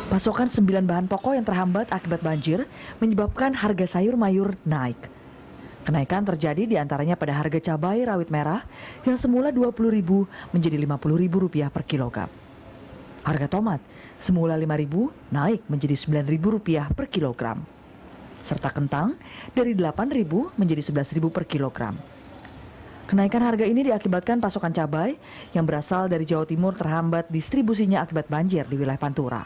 Pasokan 9 bahan pokok yang terhambat akibat banjir menyebabkan harga sayur mayur naik. Kenaikan terjadi diantaranya pada harga cabai rawit merah yang semula Rp20.000 menjadi Rp50.000 per kilogram. Harga tomat semula Rp5.000 naik menjadi Rp9.000 per kilogram. Serta kentang dari Rp8.000 menjadi Rp11.000 per kilogram. Kenaikan harga ini diakibatkan pasokan cabai yang berasal dari Jawa Timur terhambat distribusinya akibat banjir di wilayah Pantura.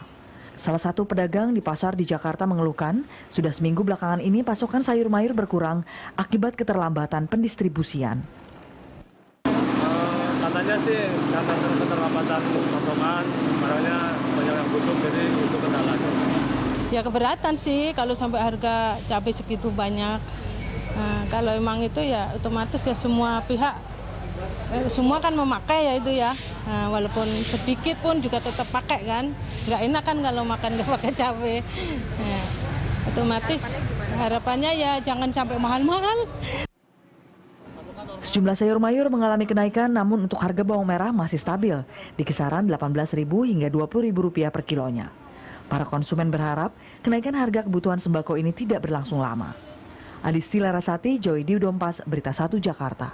Salah satu pedagang di pasar di Jakarta mengeluhkan, sudah seminggu belakangan ini pasokan sayur mayur berkurang akibat keterlambatan pendistribusian. Katanya sih karena keterlambatan pasokan, makanya banyak yang tutup, jadi itu kendalanya. Ya keberatan sih kalau sampai harga cabai segitu banyak. Nah, kalau emang itu ya otomatis ya semua pihak, semua kan memakai ya itu ya. Nah, walaupun sedikit pun juga tetap pakai kan. Nggak enak kan kalau makan nggak pakai cabai. Nah, otomatis harapannya ya jangan sampai mahal-mahal. Sejumlah sayur mayur mengalami kenaikan, namun untuk harga bawang merah masih stabil di kisaran Rp18.000 hingga Rp20.000 per kilonya. Para konsumen berharap kenaikan harga kebutuhan sembako ini tidak berlangsung lama. Adisti Larasati, Joy Diudompas, Berita 1 Jakarta.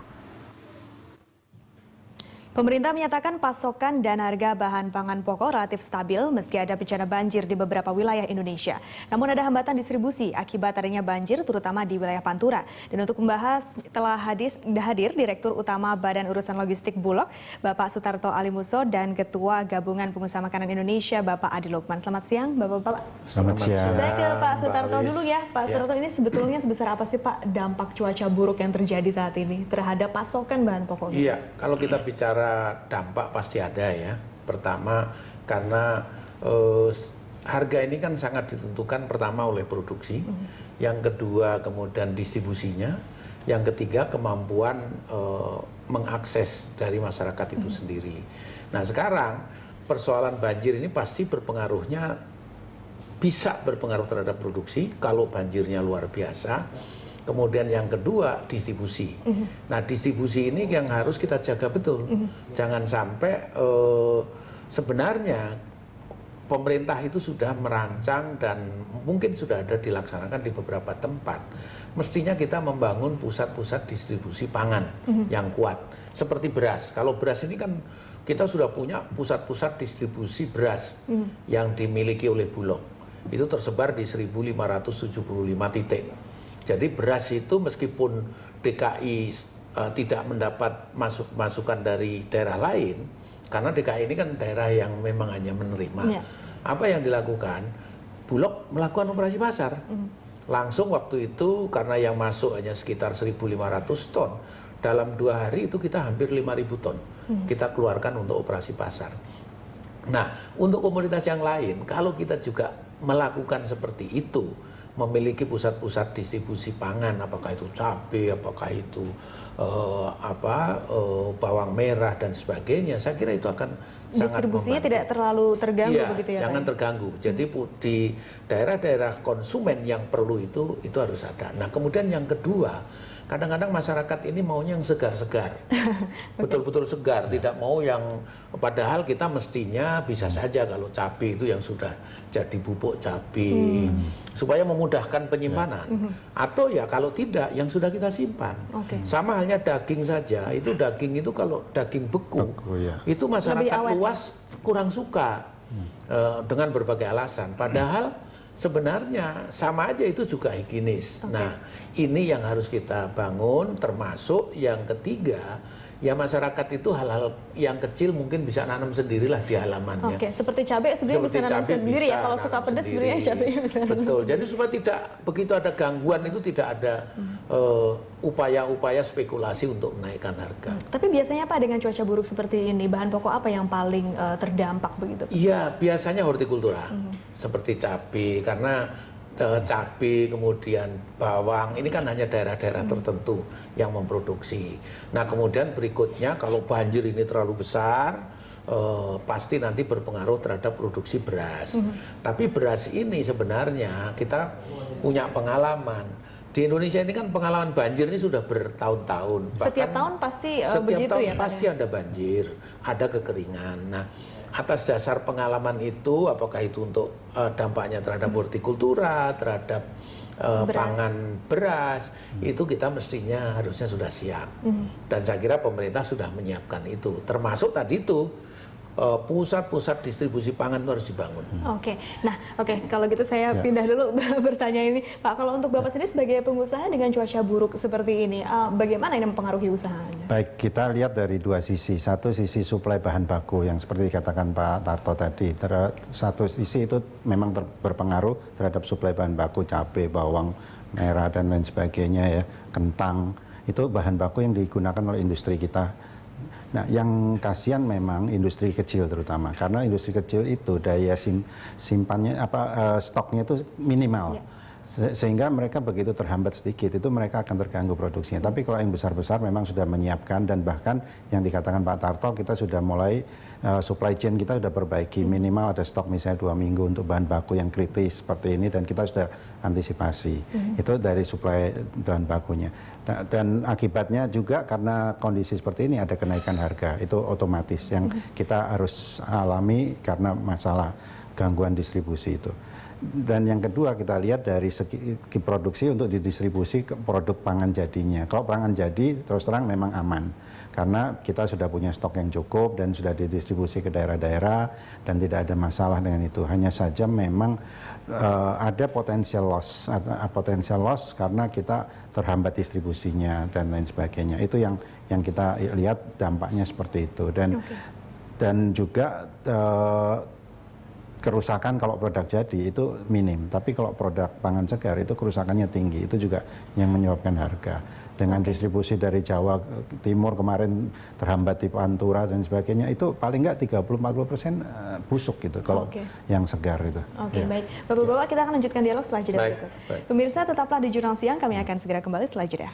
Pemerintah menyatakan pasokan dan harga bahan pangan pokok relatif stabil meski ada bencana banjir di beberapa wilayah Indonesia. Namun ada hambatan distribusi akibat adanya banjir terutama di wilayah Pantura. Dan untuk membahas telah hadir Direktur Utama Badan Urusan Logistik Bulog, Bapak Sutarto Alimuso, dan Ketua Gabungan Pengusaha Makanan Indonesia, Bapak Adi Lukman. Selamat siang, Bapak-Bapak. Selamat siang. Saya ke Pak Sutarto dulu ya. Pak Sutarto, ini sebetulnya sebesar apa sih Pak dampak cuaca buruk yang terjadi saat ini terhadap pasokan bahan pokok? Iya, kalau kita bicara dampak pasti ada ya. Pertama karena harga ini kan sangat ditentukan pertama oleh produksi, yang kedua kemudian distribusinya, yang ketiga kemampuan mengakses dari masyarakat itu sendiri. Nah sekarang persoalan banjir ini pasti bisa berpengaruh terhadap produksi kalau banjirnya luar biasa. Kemudian yang kedua distribusi. Nah distribusi ini yang harus kita jaga betul. Jangan sampai sebenarnya pemerintah itu sudah merancang dan mungkin sudah ada dilaksanakan di beberapa tempat. Mestinya kita membangun pusat-pusat distribusi pangan yang kuat. Seperti beras. Kalau beras ini kan kita sudah punya pusat-pusat distribusi beras yang dimiliki oleh Bulog. Itu tersebar di 1.575 titik. Jadi beras itu meskipun DKI tidak mendapat masukan dari daerah lain, karena DKI ini kan daerah yang memang hanya menerima. Apa yang dilakukan? Bulog melakukan operasi pasar. Langsung waktu itu karena yang masuk hanya sekitar 1.500 ton, dalam 2 hari itu kita hampir 5.000 ton. Kita keluarkan untuk operasi pasar. Nah, untuk komoditas yang lain, kalau kita juga melakukan seperti itu, memiliki pusat-pusat distribusi pangan, apakah itu cabai, apakah itu bawang merah dan sebagainya, saya kira itu akan sangat distribusinya membantu. tidak terlalu terganggu begitu ya? Jangan terganggu. Jadi di daerah-daerah konsumen yang perlu itu harus ada. Nah kemudian yang kedua, kadang-kadang masyarakat ini maunya yang segar-segar, betul-betul segar, tidak mau yang, padahal kita mestinya bisa saja kalau cabai itu yang sudah jadi bubuk cabai, supaya memudahkan penyimpanan, atau ya kalau tidak yang sudah kita simpan. Sama halnya daging saja, itu daging itu kalau daging beku, itu masyarakat luas kurang suka dengan berbagai alasan, padahal sebenarnya sama aja itu juga higienis. Nah, ini yang harus kita bangun, termasuk yang ketiga, ya masyarakat itu hal-hal yang kecil mungkin bisa nanam sendirilah di halamannya. Seperti cabai sebenarnya bisa nanam sendiri ya, kalau suka pedas sebenarnya cabai bisa nanam. Betul, jadi supaya tidak begitu ada gangguan itu tidak ada upaya-upaya spekulasi untuk menaikkan harga. Tapi biasanya Pak dengan cuaca buruk seperti ini, bahan pokok apa yang paling terdampak begitu? Iya, biasanya hortikultura, seperti cabai, karena cabai, kemudian bawang, ini kan hanya daerah-daerah tertentu yang memproduksi. Nah kemudian berikutnya kalau banjir ini terlalu besar, pasti nanti berpengaruh terhadap produksi beras. Tapi beras ini sebenarnya kita punya pengalaman. Di Indonesia ini kan pengalaman banjir ini sudah bertahun-tahun. Setiap tahun pasti setiap begitu tahun ya? Pasti ada banjir, ada kekeringan. Nah atas dasar pengalaman itu, apakah itu untuk dampaknya terhadap hortikultura, terhadap pangan beras, itu kita mestinya harusnya sudah siap. Dan saya kira pemerintah sudah menyiapkan itu, termasuk tadi itu pusat-pusat distribusi pangan itu harus dibangun. Oke, nah kalau gitu saya pindah dulu bertanya ini, Pak. Kalau untuk Bapak sendiri sebagai pengusaha dengan cuaca buruk seperti ini, bagaimana ini mempengaruhi usahanya? Baik, kita lihat dari dua sisi. Satu sisi suplai bahan baku yang seperti dikatakan Pak Tarto tadi. Satu sisi itu memang berpengaruh terhadap suplai bahan baku, cabai, bawang merah dan lain sebagainya ya, kentang. Itu bahan baku yang digunakan oleh industri kita. Nah, yang kasihan memang industri kecil terutama, karena industri kecil itu daya simpannya stoknya itu minimal. Sehingga mereka begitu terhambat sedikit itu mereka akan terganggu produksinya. Tapi kalau yang besar-besar memang sudah menyiapkan, dan bahkan yang dikatakan Pak Tarto, kita sudah mulai supply chain kita sudah perbaiki, minimal ada stok misalnya 2 minggu untuk bahan baku yang kritis seperti ini, dan kita sudah antisipasi. Itu dari supply bahan bakunya. Dan akibatnya juga karena kondisi seperti ini ada kenaikan harga, itu otomatis yang kita harus alami karena masalah gangguan distribusi itu. Dan yang kedua kita lihat dari segi produksi untuk didistribusi ke produk pangan jadinya. Kalau pangan jadi terus terang memang aman, karena kita sudah punya stok yang cukup dan sudah didistribusi ke daerah-daerah dan tidak ada masalah dengan itu. Hanya saja memang ada potensial loss karena kita terhambat distribusinya dan lain sebagainya. Itu yang kita lihat dampaknya seperti itu. Dan juga kerusakan kalau produk jadi itu minim, tapi kalau produk pangan segar itu kerusakannya tinggi. Itu juga yang menyebabkan harga. Dengan distribusi dari Jawa Timur kemarin terhambat di Pantura dan sebagainya, itu paling nggak 30-40% busuk gitu kalau yang segar itu. Baik. Bapak-bapak, kita akan lanjutkan dialog setelah jeda berikut. Pemirsa, tetaplah di Jurnal Siang, kami akan segera kembali setelah jeda.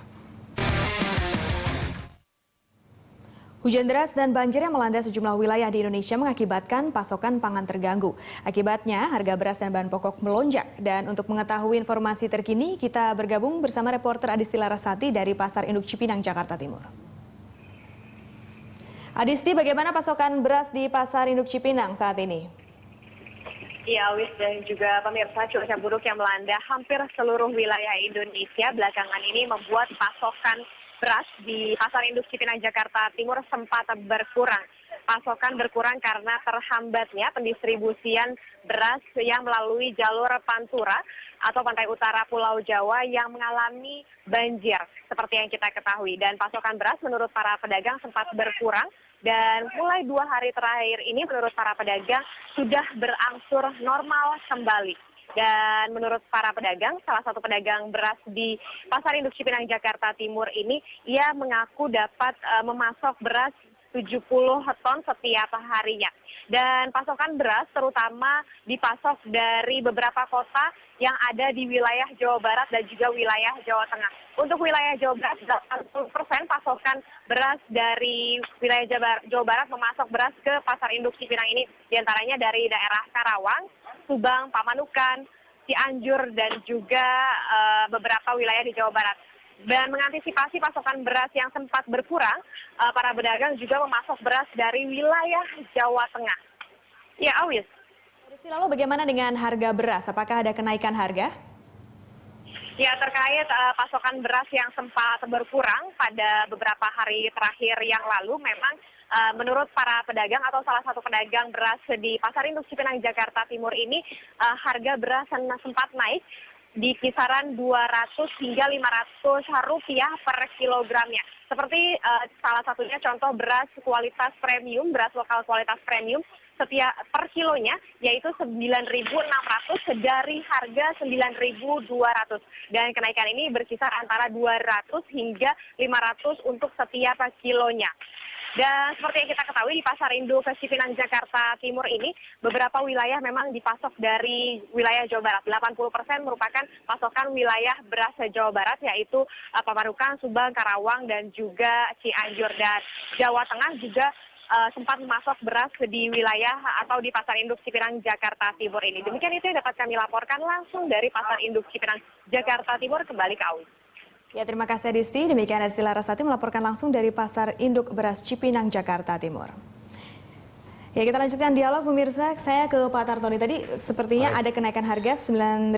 Hujan deras dan banjir yang melanda sejumlah wilayah di Indonesia mengakibatkan pasokan pangan terganggu. Akibatnya, harga beras dan bahan pokok melonjak. Dan untuk mengetahui informasi terkini, kita bergabung bersama reporter Adisti Larasati dari Pasar Induk Cipinang, Jakarta Timur. Adisti, bagaimana pasokan beras di Pasar Induk Cipinang saat ini? Ya, Wis, dan juga pemirsa, cuaca buruk yang melanda hampir seluruh wilayah Indonesia belakangan ini membuat pasokan beras di Pasar Induk Cipinang, Jakarta Timur sempat berkurang. Pasokan berkurang karena terhambatnya pendistribusian beras yang melalui jalur Pantura atau pantai utara Pulau Jawa yang mengalami banjir seperti yang kita ketahui. Dan pasokan beras menurut para pedagang sempat berkurang, dan mulai 2 hari terakhir ini menurut para pedagang sudah berangsur normal kembali. Dan menurut para pedagang, salah satu pedagang beras di Pasar Induk Cipinang, Jakarta Timur ini, ia mengaku dapat memasok beras 70 ton setiap harinya. Dan pasokan beras terutama dipasok dari beberapa kota yang ada di wilayah Jawa Barat dan juga wilayah Jawa Tengah. Untuk wilayah Jawa Barat, 80% pasokan beras dari wilayah Jawa Barat memasok beras ke Pasar Induk Cipinang ini, diantaranya dari daerah Karawang, Subang, Pamanukan, Cianjur, dan juga beberapa wilayah di Jawa Barat. Dan mengantisipasi pasokan beras yang sempat berkurang, para pedagang juga memasok beras dari wilayah Jawa Tengah. Ya, Awis. Lalu bagaimana dengan harga beras? Apakah ada kenaikan harga? Ya, terkait pasokan beras yang sempat berkurang pada beberapa hari terakhir yang lalu, memang menurut para pedagang atau salah satu pedagang beras di Pasar Induk Cipinang, Jakarta Timur ini, harga beras sempat naik di kisaran 200 hingga 500 rupiah per kilogramnya. Seperti salah satunya contoh beras kualitas premium, beras lokal kualitas premium, setiap per kilonya yaitu 9.600 dari harga 9.200. Dan kenaikan ini berkisar antara 200 hingga 500 untuk setiap kilonya. Dan seperti yang kita ketahui di Pasar Induk Cipinang, Jakarta Timur ini, beberapa wilayah memang dipasok dari wilayah Jawa Barat. 80% merupakan pasokan wilayah beras Jawa Barat, yaitu Pamanukan, Subang, Karawang, dan juga Cianjur. Dan Jawa Tengah juga sempat memasok beras di wilayah atau di Pasar Induk Cipinang, Jakarta Timur ini. Demikian itu yang dapat kami laporkan langsung dari Pasar Induk Cipinang, Jakarta Timur. Kembali ke Awi. Ya, terima kasih Adisti. Demikian Adisti Larasati melaporkan langsung dari Pasar Induk Beras Cipinang, Jakarta Timur. Ya, kita lanjutkan dialog pemirsa. Saya ke Pak Tartoni tadi sepertinya ada kenaikan harga 9.200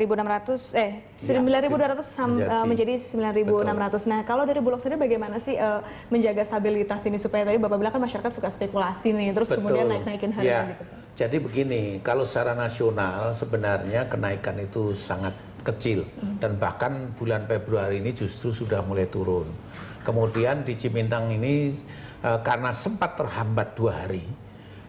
menjadi 9.600. Nah, kalau dari Bulog sendiri bagaimana sih menjaga stabilitas ini supaya tadi Bapak bilang kan masyarakat suka spekulasi nih terus kemudian naik-naikin harga ya. gitu. Jadi begini, kalau secara nasional sebenarnya kenaikan itu sangat kecil dan bahkan bulan Februari ini justru sudah mulai turun. Kemudian di Cimintang ini karena sempat terhambat 2 hari,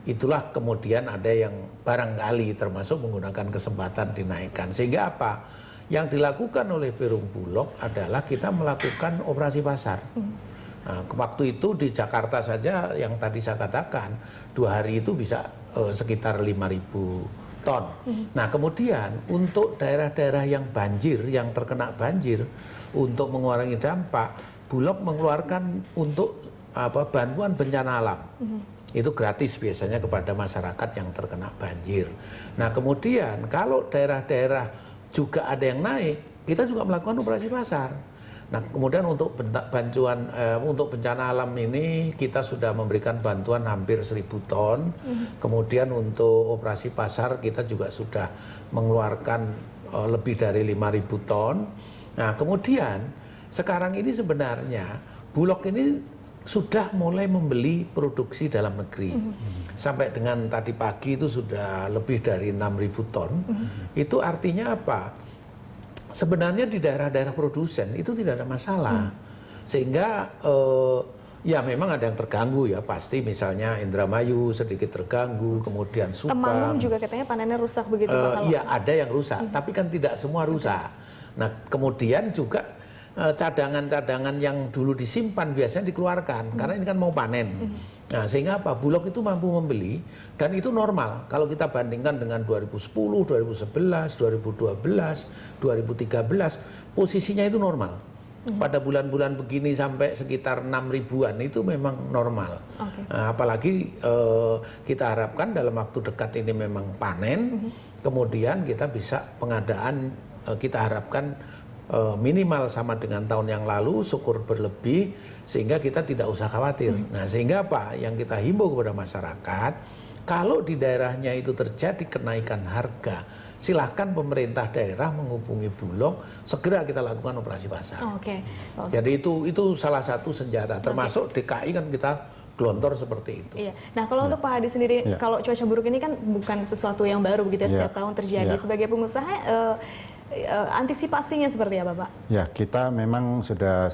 itulah kemudian ada yang barangkali termasuk menggunakan kesempatan dinaikkan. Sehingga apa? Yang dilakukan oleh Perum Bulog adalah kita melakukan operasi pasar. Nah, waktu itu di Jakarta saja yang tadi saya katakan 2 hari itu bisa sekitar 5.000 ton. Nah, kemudian untuk daerah-daerah yang banjir, yang terkena banjir, untuk mengurangi dampak, Bulog mengeluarkan untuk bantuan bencana alam. Itu gratis biasanya kepada masyarakat yang terkena banjir. Nah, kemudian kalau daerah-daerah juga ada yang naik, kita juga melakukan operasi pasar. Nah, kemudian untuk bantuan untuk bencana alam ini kita sudah memberikan bantuan hampir 1.000 ton. Kemudian untuk operasi pasar kita juga sudah mengeluarkan lebih dari 5.000 ton. Nah, kemudian sekarang ini sebenarnya Bulog ini sudah mulai membeli produksi dalam negeri. Sampai dengan tadi pagi itu sudah lebih dari 6.000 ton. Itu artinya apa? Sebenarnya di daerah-daerah produsen itu tidak ada masalah. Sehingga ya memang ada yang terganggu ya, pasti misalnya Indramayu sedikit terganggu, kemudian Subang. Temanggung juga katanya panennya rusak begitu Pak? Iya, ada yang rusak, tapi kan tidak semua rusak. Nah, kemudian juga cadangan-cadangan yang dulu disimpan biasanya dikeluarkan karena ini kan mau panen. Nah, sehingga apa? Bulog itu mampu membeli dan itu normal. Kalau kita bandingkan dengan 2010, 2011, 2012, 2013, posisinya itu normal. Pada bulan-bulan begini sampai sekitar 6.000-an itu memang normal. Nah, apalagi kita harapkan dalam waktu dekat ini memang panen, kemudian kita bisa pengadaan, kita harapkan minimal sama dengan tahun yang lalu, syukur berlebih, sehingga kita tidak usah khawatir. Nah, sehingga apa? Yang kita himbau kepada masyarakat, kalau di daerahnya itu terjadi kenaikan harga, silahkan pemerintah daerah menghubungi Bulog, segera kita lakukan operasi pasar. Jadi itu salah satu senjata, termasuk DKI kan kita gelontor seperti itu. Iya. Nah, kalau untuk Pak Hadi sendiri, kalau cuaca buruk ini kan bukan sesuatu yang baru begitu ya, setiap tahun terjadi. Sebagai pengusaha, antisipasinya seperti apa, Pak? Ya, kita memang sudah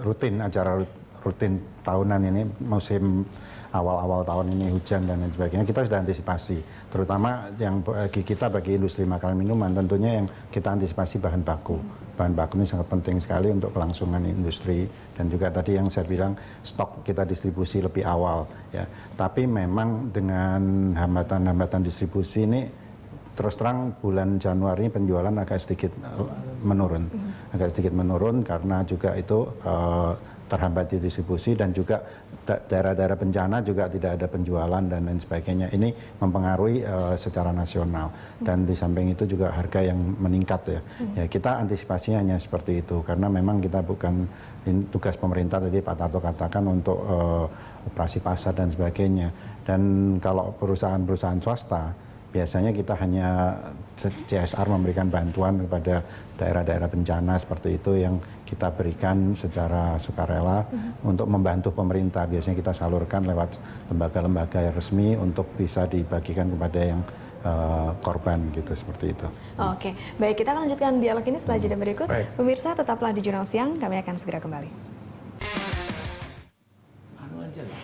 rutin, acara rutin tahunan ini, musim awal-awal tahun ini hujan dan lain sebagainya, kita sudah antisipasi. Terutama yang bagi kita, bagi industri makanan minuman, tentunya yang kita antisipasi bahan baku. Bahan baku ini sangat penting sekali untuk kelangsungan industri, dan juga tadi yang saya bilang stok kita distribusi lebih awal. Ya. Tapi memang dengan hambatan-hambatan distribusi ini, terus terang bulan Januari penjualan agak sedikit menurun. Agak sedikit menurun karena juga itu terhambat di distribusi, dan juga daerah-daerah bencana juga tidak ada penjualan dan lain sebagainya. Ini mempengaruhi secara nasional, dan di samping itu juga harga yang meningkat ya. Ya, kita antisipasinya hanya seperti itu, karena memang kita bukan tugas pemerintah, tadi Pak Tarto katakan, untuk operasi pasar dan sebagainya. Dan kalau perusahaan-perusahaan swasta, biasanya kita hanya CSR memberikan bantuan kepada daerah-daerah bencana seperti itu, yang kita berikan secara sukarela untuk membantu pemerintah. Biasanya kita salurkan lewat lembaga-lembaga yang resmi untuk bisa dibagikan kepada yang korban gitu, seperti itu. Oke, baik, kita akan lanjutkan dialog ini setelah jeda berikut. Pemirsa, tetaplah di Jurnal Siang, kami akan segera kembali.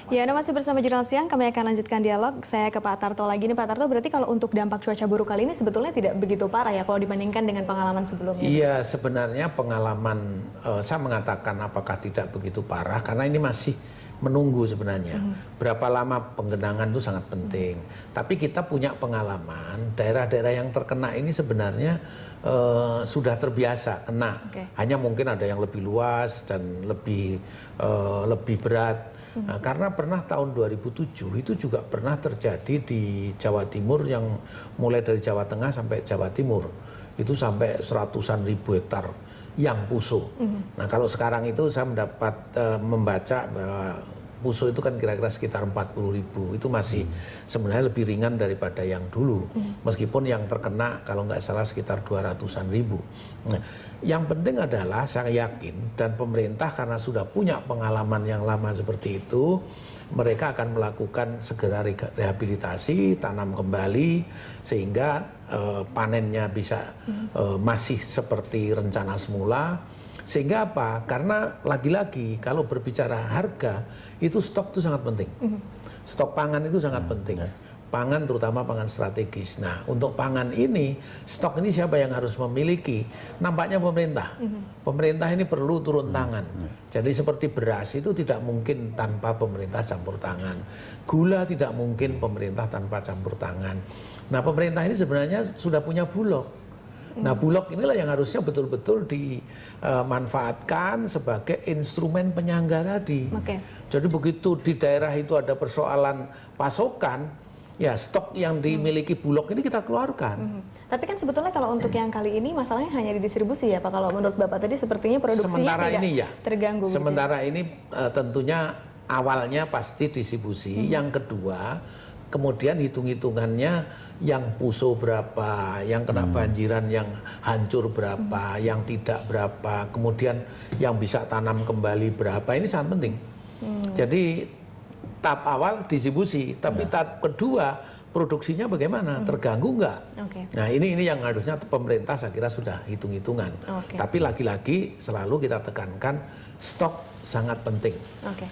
Ya, Anda masih bersama Jurnal Siang, kami akan lanjutkan dialog. Saya ke Pak Tarto lagi nih, Pak Tarto, berarti kalau untuk dampak cuaca buruk kali ini sebetulnya tidak begitu parah ya kalau dibandingkan dengan pengalaman sebelumnya? Iya, sebenarnya pengalaman, saya mengatakan apakah tidak begitu parah, karena ini masih menunggu sebenarnya. Berapa lama penggenangan itu sangat penting. Tapi kita punya pengalaman, daerah-daerah yang terkena ini sebenarnya sudah terbiasa kena. Hanya mungkin ada yang lebih luas dan lebih berat. Nah, karena pernah tahun 2007 itu juga pernah terjadi di Jawa Timur, yang mulai dari Jawa Tengah sampai Jawa Timur. Itu sampai 100-an ribu hektar yang pusuh. Nah, kalau sekarang itu saya membaca bahwa Puso itu kan kira-kira sekitar 40.000. Itu masih sebenarnya lebih ringan daripada yang dulu. Meskipun yang terkena kalau nggak salah sekitar 200-an ribu. Nah, yang penting adalah saya yakin dan pemerintah karena sudah punya pengalaman yang lama seperti itu, mereka akan melakukan segera rehabilitasi, tanam kembali sehingga panennya bisa masih seperti rencana semula. Sehingga apa? Karena lagi-lagi kalau berbicara harga itu stok itu sangat penting. Stok pangan itu sangat penting. Pangan terutama pangan strategis. Nah, untuk pangan ini, stok ini siapa yang harus memiliki? Nampaknya pemerintah. Pemerintah ini perlu turun tangan. Jadi seperti beras itu tidak mungkin tanpa pemerintah campur tangan. Gula tidak mungkin pemerintah tanpa campur tangan. Nah, pemerintah ini sebenarnya sudah punya Bulog. Nah, Bulog inilah yang harusnya betul-betul dimanfaatkan sebagai instrumen penyangga tadi. Jadi begitu di daerah itu ada persoalan pasokan, ya stok yang dimiliki Bulog ini kita keluarkan. Tapi kan sebetulnya kalau untuk yang kali ini masalahnya hanya di distribusi ya Pak. Kalau menurut Bapak tadi sepertinya produksinya tidak terganggu. Sementara ini tentunya awalnya pasti distribusi. Yang kedua, kemudian hitung-hitungannya yang puso berapa, yang kena banjiran yang hancur berapa, yang tidak berapa, kemudian yang bisa tanam kembali berapa, ini sangat penting. Jadi tahap awal distribusi, tapi tahap kedua produksinya bagaimana, terganggu nggak? Nah ini yang harusnya pemerintah saya kira sudah hitung-hitungan. Tapi lagi-lagi selalu kita tekankan stok sangat penting.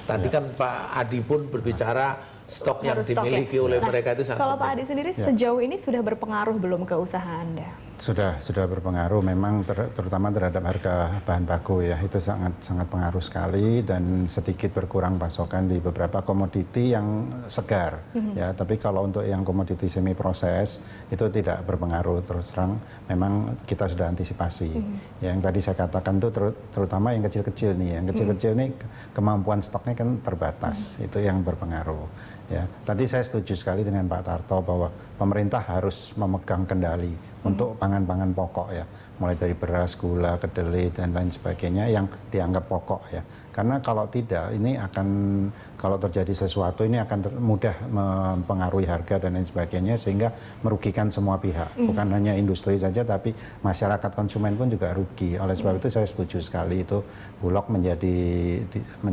Tadi kan Pak Adi pun berbicara stok yang dimiliki oleh mereka itu sangat penting. Kalau Pak Adi sendiri sejauh ini sudah berpengaruh belum ke usaha Anda? Sudah berpengaruh memang terutama terhadap harga bahan baku ya, itu sangat pengaruh sekali dan sedikit berkurang pasokan di beberapa komoditi yang segar ya, tapi kalau untuk yang komoditi semi proses itu tidak berpengaruh, terus terang memang kita sudah antisipasi. Yang tadi saya katakan itu terutama yang kecil-kecil nih, yang kecil-kecil nih kemampuan stoknya kan terbatas, itu yang berpengaruh. Ya, tadi saya setuju sekali dengan Pak Tarto bahwa pemerintah harus memegang kendali untuk pangan-pangan pokok ya, mulai dari beras, gula, kedelai dan lain sebagainya yang dianggap pokok ya. Karena kalau tidak, ini akan kalau terjadi sesuatu ini akan mudah mempengaruhi harga dan lain sebagainya sehingga merugikan semua pihak, bukan hanya industri saja tapi masyarakat konsumen pun juga rugi. Oleh sebab itu saya setuju sekali itu Bulog menjadi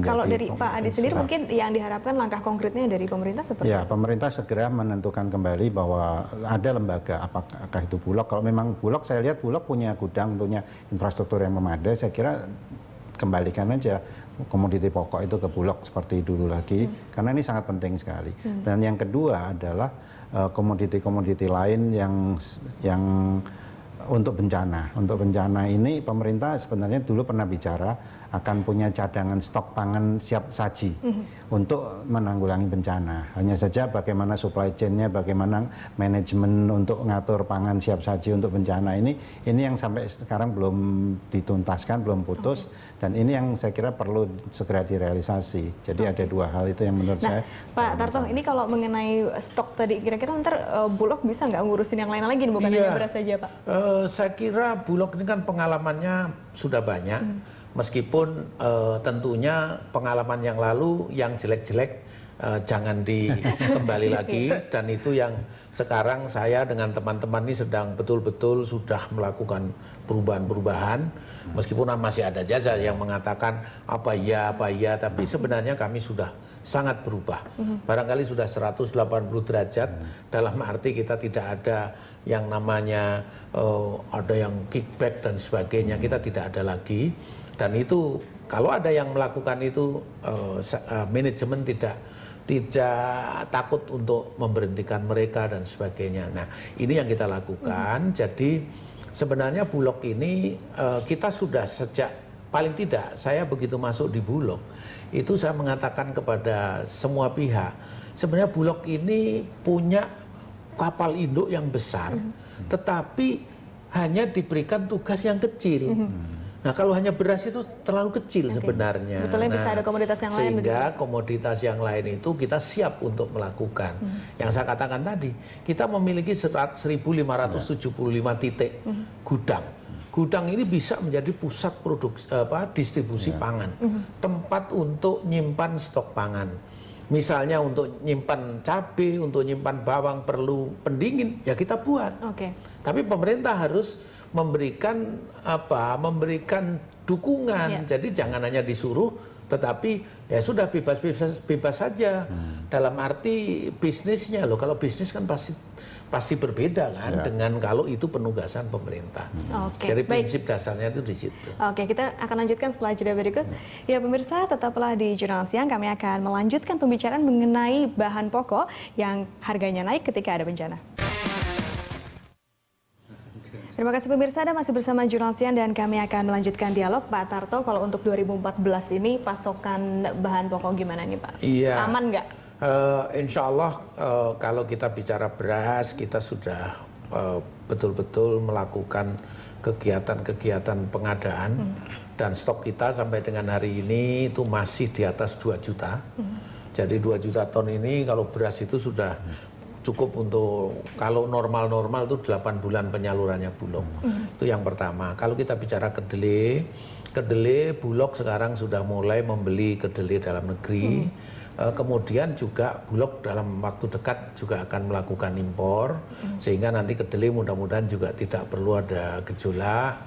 kalau dari Pak Adi sendiri mungkin yang diharapkan langkah konkretnya dari pemerintah seperti ya, pemerintah segera menentukan kembali bahwa ada lembaga, apakah itu Bulog. Kalau memang Bulog, saya lihat Bulog punya gudang, punya infrastruktur yang memadai, saya kira kembalikan aja komoditi pokok itu ke Bulog seperti dulu lagi, karena ini sangat penting sekali. Dan yang kedua adalah komoditi-komoditi lain yang untuk bencana. Untuk bencana ini pemerintah sebenarnya dulu pernah bicara akan punya cadangan stok pangan siap saji untuk menanggulangi bencana. Hanya saja bagaimana supply chain-nya, bagaimana manajemen untuk ngatur pangan siap saji untuk bencana ini yang sampai sekarang belum dituntaskan, belum putus, dan ini yang saya kira perlu segera direalisasi. Jadi ada dua hal itu yang menurut saya. Pak Tarto, ini kalau mengenai stok tadi, kira-kira ntar Bulog bisa nggak ngurusin yang lain lagi, bukan hanya beras saja Pak? Saya kira Bulog ini kan pengalamannya sudah banyak. Meskipun tentunya pengalaman yang lalu yang jelek-jelek jangan dikembali lagi, dan itu yang sekarang saya dengan teman-teman ini sedang betul-betul sudah melakukan perubahan-perubahan, meskipun masih ada jajal yang mengatakan apa ya, tapi sebenarnya kami sudah sangat berubah. Barangkali sudah 180 derajat, dalam arti kita tidak ada yang namanya ada yang kickback dan sebagainya, kita tidak ada lagi. Dan itu kalau ada yang melakukan itu manajemen tidak takut untuk memberhentikan mereka dan sebagainya. Nah, ini yang kita lakukan. Jadi sebenarnya Bulog ini kita sudah sejak paling tidak saya begitu masuk di Bulog itu saya mengatakan kepada semua pihak, sebenarnya Bulog ini punya kapal induk yang besar, tetapi hanya diberikan tugas yang kecil. Nah, kalau hanya beras itu terlalu kecil sebenarnya. Sebetulnya bisa ada komoditas yang lain. Sehingga komoditas yang lain itu kita siap untuk melakukan. Yang saya katakan tadi, kita memiliki 1.575 titik gudang. gudang ini bisa menjadi pusat produksi distribusi pangan, tempat untuk nyimpan stok pangan. Misalnya untuk nyimpan cabai, untuk nyimpan bawang perlu pendingin, ya kita buat. Tapi pemerintah harus memberikan dukungan. Jadi jangan hanya disuruh, tetapi ya sudah bebas saja. Dalam arti bisnisnya loh. Kalau bisnis kan pasti berbeda kan dengan kalau itu penugasan pemerintah. Jadi prinsip dasarnya itu di situ. Kita akan lanjutkan setelah jeda berikut. Ya pemirsa, tetaplah di Jurnal Siang. Kami akan melanjutkan pembicaraan mengenai bahan pokok yang harganya naik ketika ada bencana. Terima kasih pemirsa, Anda masih bersama Jurnal Siang dan kami akan melanjutkan dialog. Pak Tarto, kalau untuk 2014 ini pasokan bahan pokok gimana nih Pak? Iya. Aman nggak? Insya Allah kalau kita bicara beras, kita sudah betul-betul melakukan kegiatan-kegiatan pengadaan dan stok kita sampai dengan hari ini itu masih di atas 2 juta. Jadi 2 juta ton ini kalau beras itu sudah cukup untuk kalau normal-normal itu 8 bulan penyalurannya Bulog. Itu yang pertama. Kalau kita bicara kedelai Bulog sekarang sudah mulai membeli kedelai dalam negeri. Kemudian juga Bulog dalam waktu dekat juga akan melakukan impor sehingga nanti kedelai mudah-mudahan juga tidak perlu ada gejolak.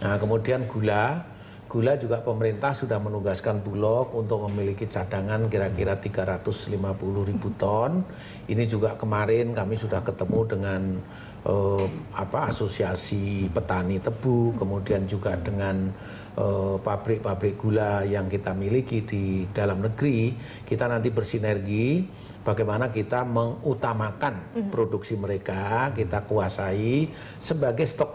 Nah, kemudian gula juga pemerintah sudah menugaskan Bulog untuk memiliki cadangan kira-kira 350.000 ton. Ini juga kemarin kami sudah ketemu dengan asosiasi petani tebu, kemudian juga dengan pabrik-pabrik gula yang kita miliki di dalam negeri. Kita nanti bersinergi bagaimana kita mengutamakan produksi mereka, kita kuasai sebagai stok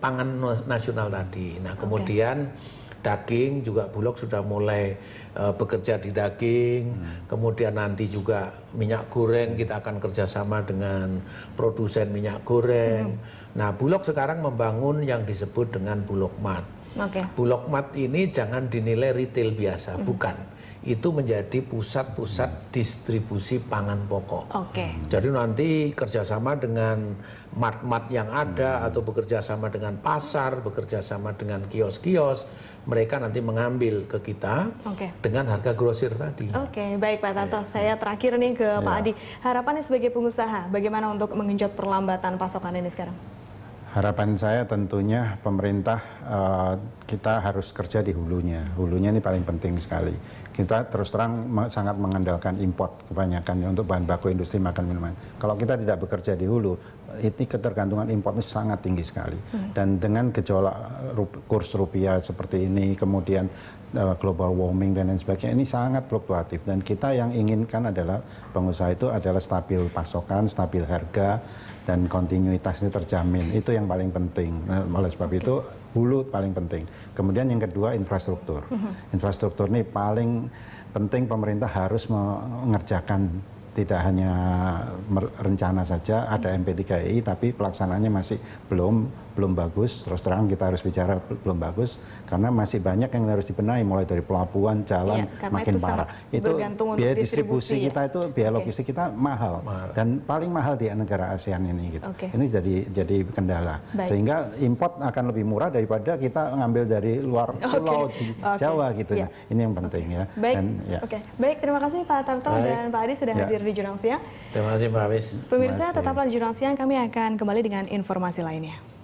pangan nasional tadi. Nah, kemudian daging juga Bulog sudah mulai bekerja di daging, kemudian nanti juga minyak goreng kita akan kerjasama dengan produsen minyak goreng. Nah, Bulog sekarang membangun yang disebut dengan Bulog Mart. Bulog Mart ini jangan dinilai retail biasa, bukan. Itu menjadi pusat-pusat distribusi pangan pokok. Jadi nanti kerjasama dengan mart-mart yang ada atau bekerja sama dengan pasar, bekerja sama dengan kios-kios, mereka nanti mengambil ke kita dengan harga grosir tadi. Baik Pak Tarto, saya terakhir nih ke Pak Adi. Harapannya sebagai pengusaha, bagaimana untuk mengenjot perlambatan pasokan ini sekarang? Harapan saya tentunya pemerintah kita harus kerja di hulunya. Hulunya ini paling penting sekali. Kita terus terang sangat mengandalkan import kebanyakan untuk bahan baku industri makan minuman. Kalau kita tidak bekerja di hulu, ini ketergantungan impor ini sangat tinggi sekali. Dan dengan gejolak kurs rupiah seperti ini, kemudian global warming dan lain sebagainya, ini sangat fluktuatif. Dan kita yang inginkan adalah pengusaha itu adalah stabil pasokan, stabil harga, dan kontinuitas ini terjamin. Itu yang paling penting. Nah, oleh sebab itu hulu paling penting. Kemudian yang kedua infrastruktur. Infrastruktur ini paling penting, pemerintah harus mengerjakan tidak hanya rencana saja, ada MP3I tapi pelaksananya masih belum bagus. Terus terang kita harus bicara belum bagus karena masih banyak yang harus dibenahi, mulai dari pelabuhan, jalan makin parah. Itu biaya distribusi kita itu biaya logistik kita mahal dan paling mahal di negara ASEAN ini gitu. Ini jadi kendala. Sehingga import akan lebih murah daripada kita ngambil dari luar pulau di Jawa gitu ya. Ini yang penting ya. Baik, terima kasih Pak Tarto dan Pak Adi sudah hadir di Jurnal Siang. Terima kasih Pak Awis. Pemirsa, tetaplah di Jurnal Siang, kami akan kembali dengan informasi lainnya.